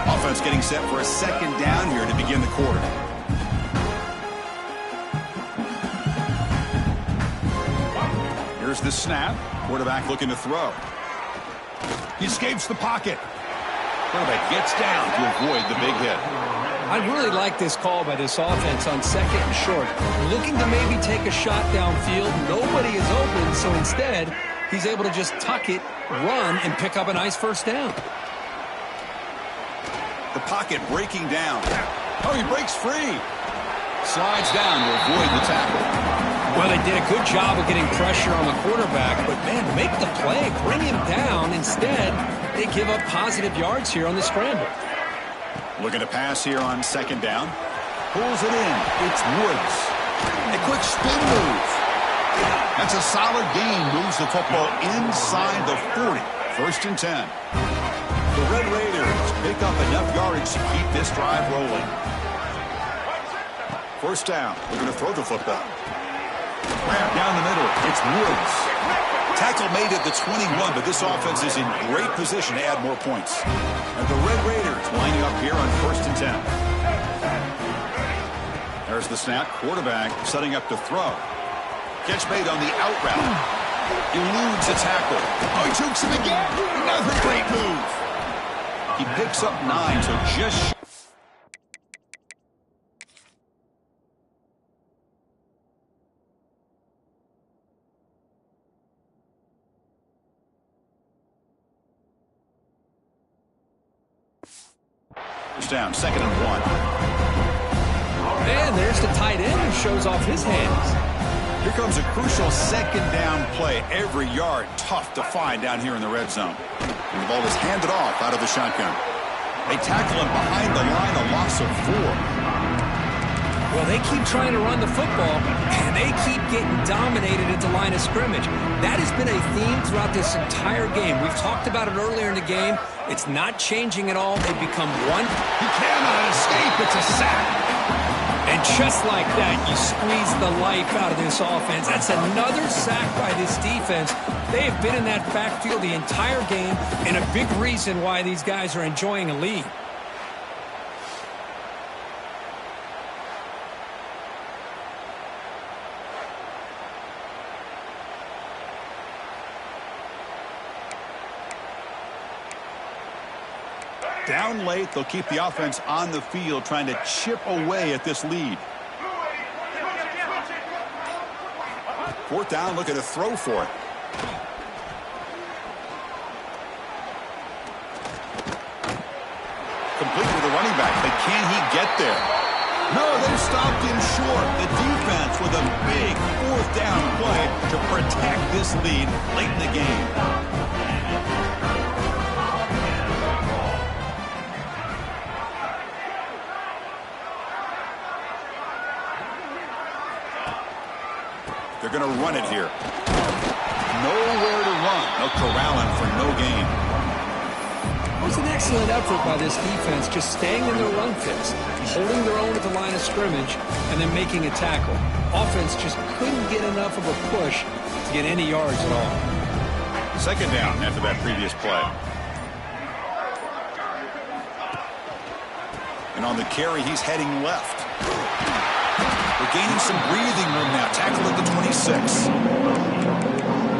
Offense getting set for a second down here to begin the quarter. Here's the snap. Quarterback looking to throw. He escapes the pocket. Quarterback gets down to avoid the big hit. I really like this call by this offense on second and short. Looking to maybe take a shot downfield. Nobody is open, so instead, he's able to just tuck it, run, and pick up a nice first down. The pocket breaking down. Oh, he breaks free. Slides down to avoid the tackle. Well, they did a good job of getting pressure on the quarterback, but, man, make the play, bring him down. Instead, they give up positive yards here on the scramble. Looking to pass here on second down. Pulls it in. It's Woods. A quick spin move. That's a solid gain. Moves the football inside the 40. First and 10. The Red Raiders pick up enough yardage to keep this drive rolling. First down. Looking to throw the football. Down the middle, it's Woods. Tackle made at the 21, but this offense is in great position to add more points. And the Red Raiders lining up here on first and 10. There's the snap. Quarterback setting up to throw. Catch made on the out route. Eludes a tackle. Oh, he chokes him again. Another great move. He picks up 9, so just... down, second and 1. And there's the tight end who shows off his hands. Here comes a crucial second down play. Every yard tough to find down here in the red zone. And the ball is handed off out of the shotgun. They tackle him behind the line, a loss of 4. Well, they keep trying to run the football, and they keep getting dominated at the line of scrimmage. That has been a theme throughout this entire game. We've talked about it earlier in the game. It's not changing at all. They've become one. He cannot escape. It's a sack. And just like that, you squeeze the life out of this offense. That's another sack by this defense. They have been in that backfield the entire game, and a big reason why these guys are enjoying a lead. Down late, they'll keep the offense on the field trying to chip away at this lead. Fourth down, looking to throw for it. Complete with the running back, but can he get there? No, they stopped him short. The defense with a big fourth down play to protect this lead late in the game. They're going to run it here. Nowhere to run. They'll corral him for no gain. It was an excellent effort by this defense, just staying in their run fits, holding their own at the line of scrimmage, and then making a tackle. Offense just couldn't get enough of a push to get any yards at all. Second down after that previous play. And on the carry, he's heading left. We're gaining some breathing room now. Tackle at the 26.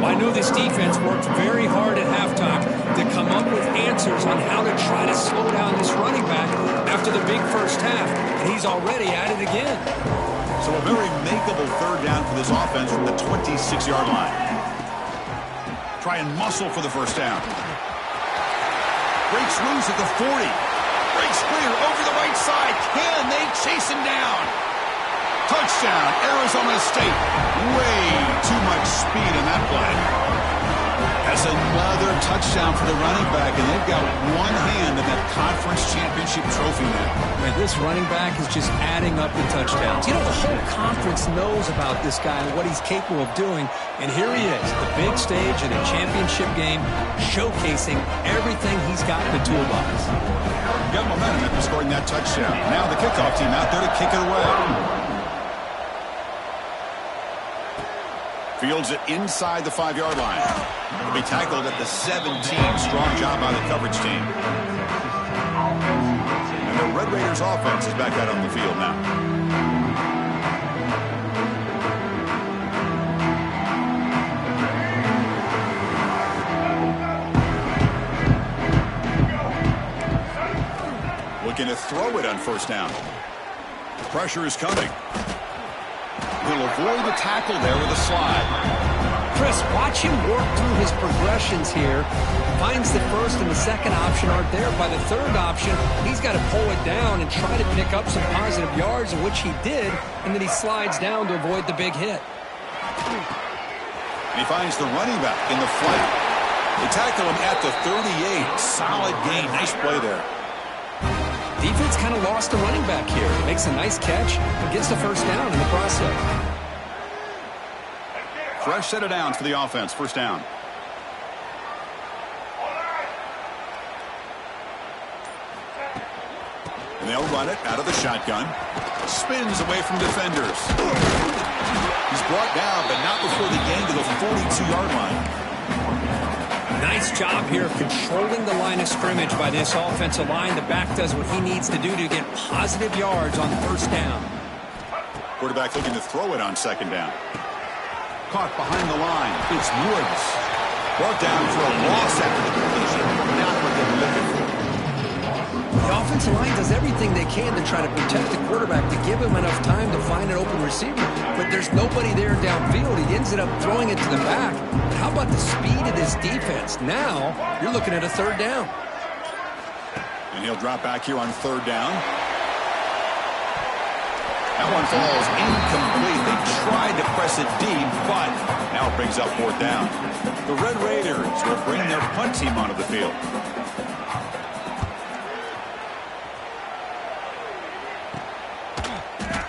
Well, I know this defense worked very hard at halftime to come up with answers on how to try to slow down this running back after the big first half, and he's already at it again. So a very makeable third down for this offense from the 26-yard line. Try and muscle for the first down. Breaks loose at the 40. Breaks clear over the right side. Can they chase him down? Touchdown, Arizona State. Way too much speed in that play. That's another touchdown for the running back, and they've got one hand in that conference championship trophy now. Man, this running back is just adding up the touchdowns. You know, the whole conference knows about this guy and what he's capable of doing, and here he is, the big stage in a championship game, showcasing everything he's got in the toolbox. Got momentum after scoring that touchdown. Now the kickoff team out there to kick it away. Fields it inside the 5-yard line. He'll be tackled at the 17. Strong job by the coverage team. And the Red Raiders offense is back out on the field now. Looking to throw it on first down. Pressure is coming. He'll avoid the tackle there with a slide. Chris, watch him work through his progressions here. Finds the first and the second option aren't there. By the third option, he's got to pull it down and try to pick up some positive yards, which he did, and then he slides down to avoid the big hit. And he finds the running back in the flank. They tackle him at the 38. Solid gain. Nice play there. Defense kind of lost the running back here. Makes a nice catch and gets the first down in the process. Fresh set of downs for the offense. First down. And they'll run it out of the shotgun. Spins away from defenders. He's brought down, but not before the gain to the 42-yard line. Nice job here of controlling the line of scrimmage by this offensive line. The back does what he needs to do to get positive yards on first down. Quarterback looking to throw it on second down. Caught behind the line. It's Woods. Brought down for a loss after the completion. Not what they were looking for. The offensive line does everything they can to try to protect the quarterback, to give him enough time to find an open receiver. But there's nobody there downfield. He ends up throwing it to the back. But how about the speed of this defense? Now you're looking at a third down. And he'll drop back here on third down. That one falls incomplete. They tried to press it deep, but now it brings up fourth down. The Red Raiders will bring their punt team onto the field.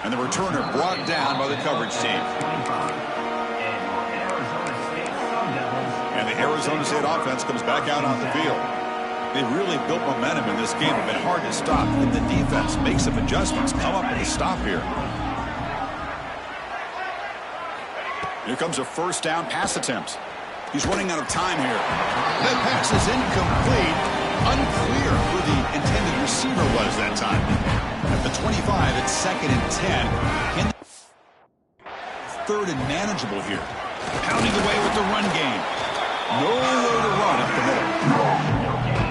And the returner brought down by the coverage team. And the Arizona State offense comes back out on the field. They've really built momentum in this game. It's been hard to stop. And the defense makes some adjustments, come up with a stop here. Here comes a first down pass attempt. He's running out of time here. That pass is incomplete. Unclear who the intended receiver was that time. At the 25, it's second and 10. Third and manageable here. Pounding away with the run game. Nowhere to run up the middle.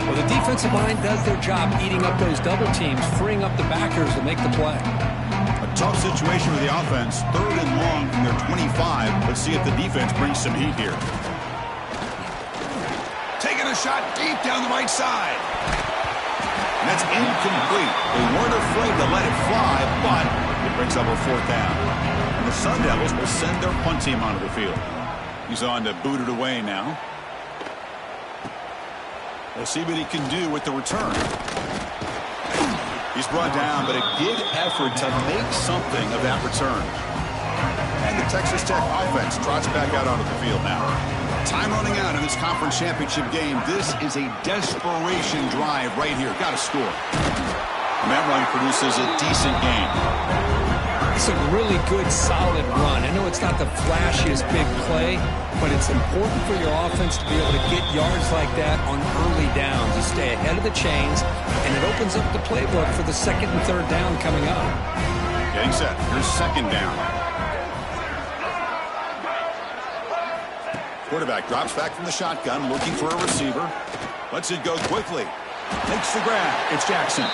Well, The defensive line does their job eating up those double teams, freeing up the backers to make the play. A tough situation with the offense. 3rd and long from their 25. Let's see if the defense brings some heat here. Taking a shot deep down the right side. And that's incomplete. They weren't afraid to let it fly, but it brings up a 4th down. And the Sun Devils will send their punt team onto the field. He's on to boot it away now. We'll see what he can do with the return. He's brought down, but a good effort to make something of that return. And the Texas Tech offense trots back out onto the field now. Time running out in this conference championship game. This is a desperation drive right here. Got to score. And that run produces a decent game. It's a really good, solid run. I know it's not the flashiest big play, but it's important for your offense to be able to get yards like that on early downs. You stay ahead of the chains, and it opens up the playbook for the 2nd and 3rd down coming up. Getting set. Here's 2nd down. Quarterback drops back from the shotgun, looking for a receiver. Lets it go quickly. Takes the grab. It's Jackson.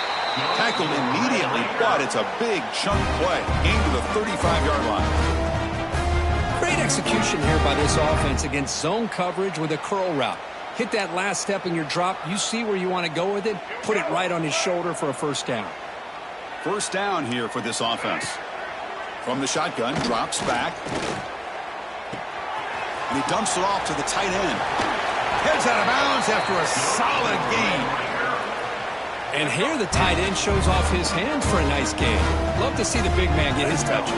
Tackled immediately, but it's a big chunk play. Gain to the 35-yard line. Great execution here by this offense against zone coverage with a curl route. Hit that last step in your drop. You see where you want to go with it. Put it right on his shoulder for a 1st down. 1st down here for this offense. From the shotgun, drops back. And he dumps it off to the tight end. Heads out of bounds after a solid gain. And here the tight end shows off his hands for a nice gain. Love to see the big man get his touches.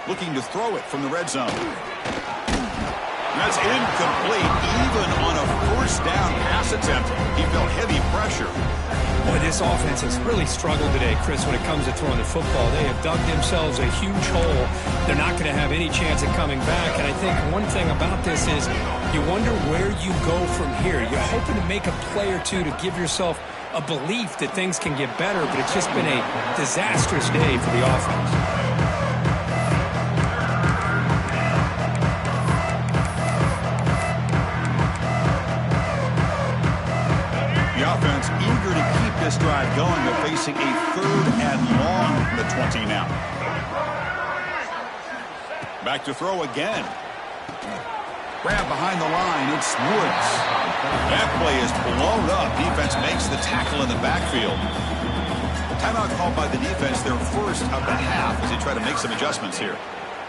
Looking to throw it from the red zone. That's incomplete. Even on a 1st down pass attempt, he felt heavy pressure. Boy, this offense has really struggled today, Chris, when it comes to throwing the football. They have dug themselves a huge hole. They're not going to have any chance of coming back. And I think one thing about this is you wonder where you go from here. You're hoping to make a play or two to give yourself a belief that things can get better, but it's just been a disastrous day for the offense. Offense eager to keep this drive going. They're facing a 3rd and long from the 20 now. Back to throw again. Grab behind the line. It's Woods. That play is blown up. Defense makes the tackle in the backfield. Timeout called by the defense, their 1st of the half, as they try to make some adjustments here.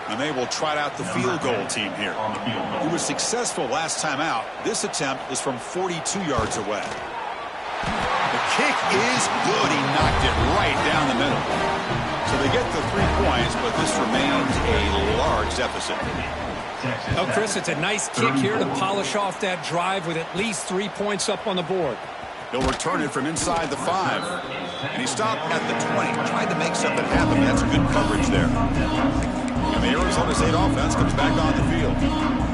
And they will trot out the field goal team here. He was successful last time out. This attempt is from 42 yards away. The kick is good. He knocked it right down the middle. So they get the 3 points, but this remains a large deficit. Oh, Chris, it's a nice kick here to polish off that drive with at least 3 points up on the board. He'll return it from inside the 5. And he stopped at the 20. Tried to make something happen. That's good coverage there. And the Arizona State offense comes back on the field.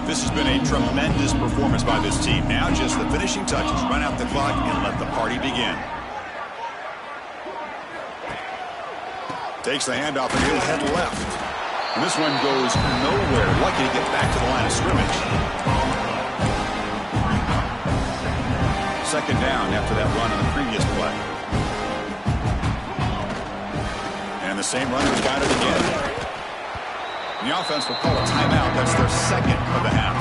This has been a tremendous performance by this team. Now just the finishing touches. Run out the clock and let the party begin. Takes the handoff and he'll head left. And this one goes nowhere. Lucky to get back to the line of scrimmage. 2nd down after that run on the previous play. And the same runner's got it again. And the offense will call a timeout. That's their 2nd of the half.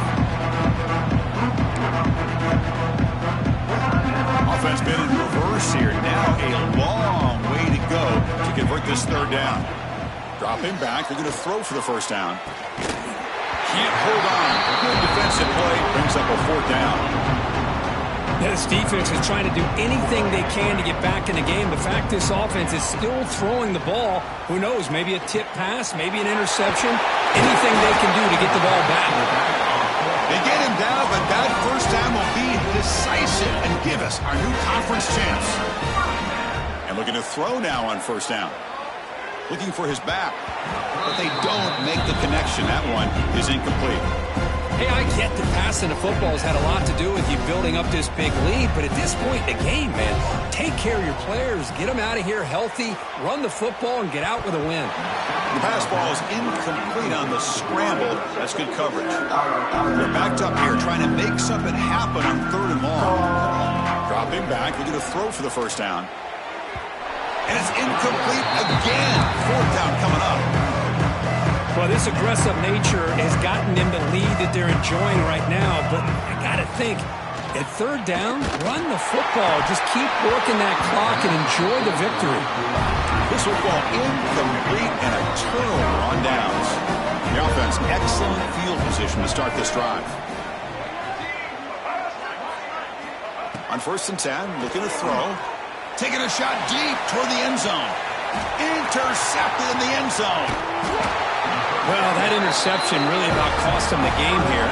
Offense been in reverse here. Now a long way to go to convert this 3rd down. Drop him back. They're going to throw for the 1st down. Can't hold on. Good defensive play. Brings up a 4th down. This defense is trying to do anything they can to get back in the game. The fact this offense is still throwing the ball, who knows, maybe a tip pass, maybe an interception, anything they can do to get the ball back. They get him down, but that 1st down will be decisive and give us our new conference chance. And looking to throw now on 1st down. Looking for his back, but they don't make the connection. That one is incomplete. Hey, I get that passing the football has had a lot to do with you building up this big lead, but at this point in the game, man, take care of your players, get them out of here healthy, run the football, and get out with a win. The pass ball is incomplete on the scramble. That's good coverage. They're backed up here trying to make something happen on 3rd and long. Dropping back, looking to throw for the first down. And it's incomplete again. 4th down coming up. Well, this aggressive nature has gotten them the lead that they're enjoying right now, but I got to think, at 3rd down, run the football. Just keep working that clock and enjoy the victory. This will fall incomplete and a turnover on downs. The offense, excellent field position to start this drive. On 1st and 10, looking to throw. Taking a shot deep toward the end zone. Intercepted in the end zone. Well, that interception really about cost them the game here.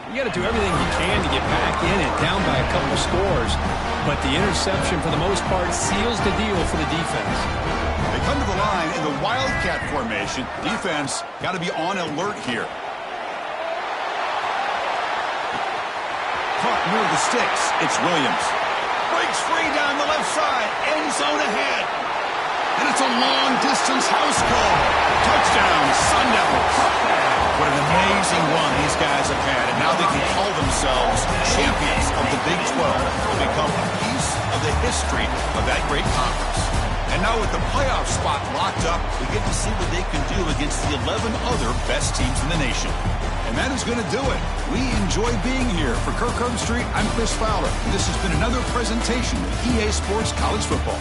And you got to do everything you can to get back in and down by a couple of scores, but the interception, for the most part, seals the deal for the defense. They come to the line in the Wildcat formation. Defense got to be on alert here. Caught near the sticks. It's Williams. Breaks free down the left side. End zone ahead. And it's a long-distance house call. Touchdown, Sun Devils. What an amazing run these guys have had, and now they can call themselves champions of the Big 12 to become a piece of the history of that great conference. And now with the playoff spot locked up, we get to see what they can do against the 11 other best teams in the nation. And that is going to do it. We enjoy being here. For Kirk Street, I'm Chris Fowler. And this has been another presentation of EA Sports College Football.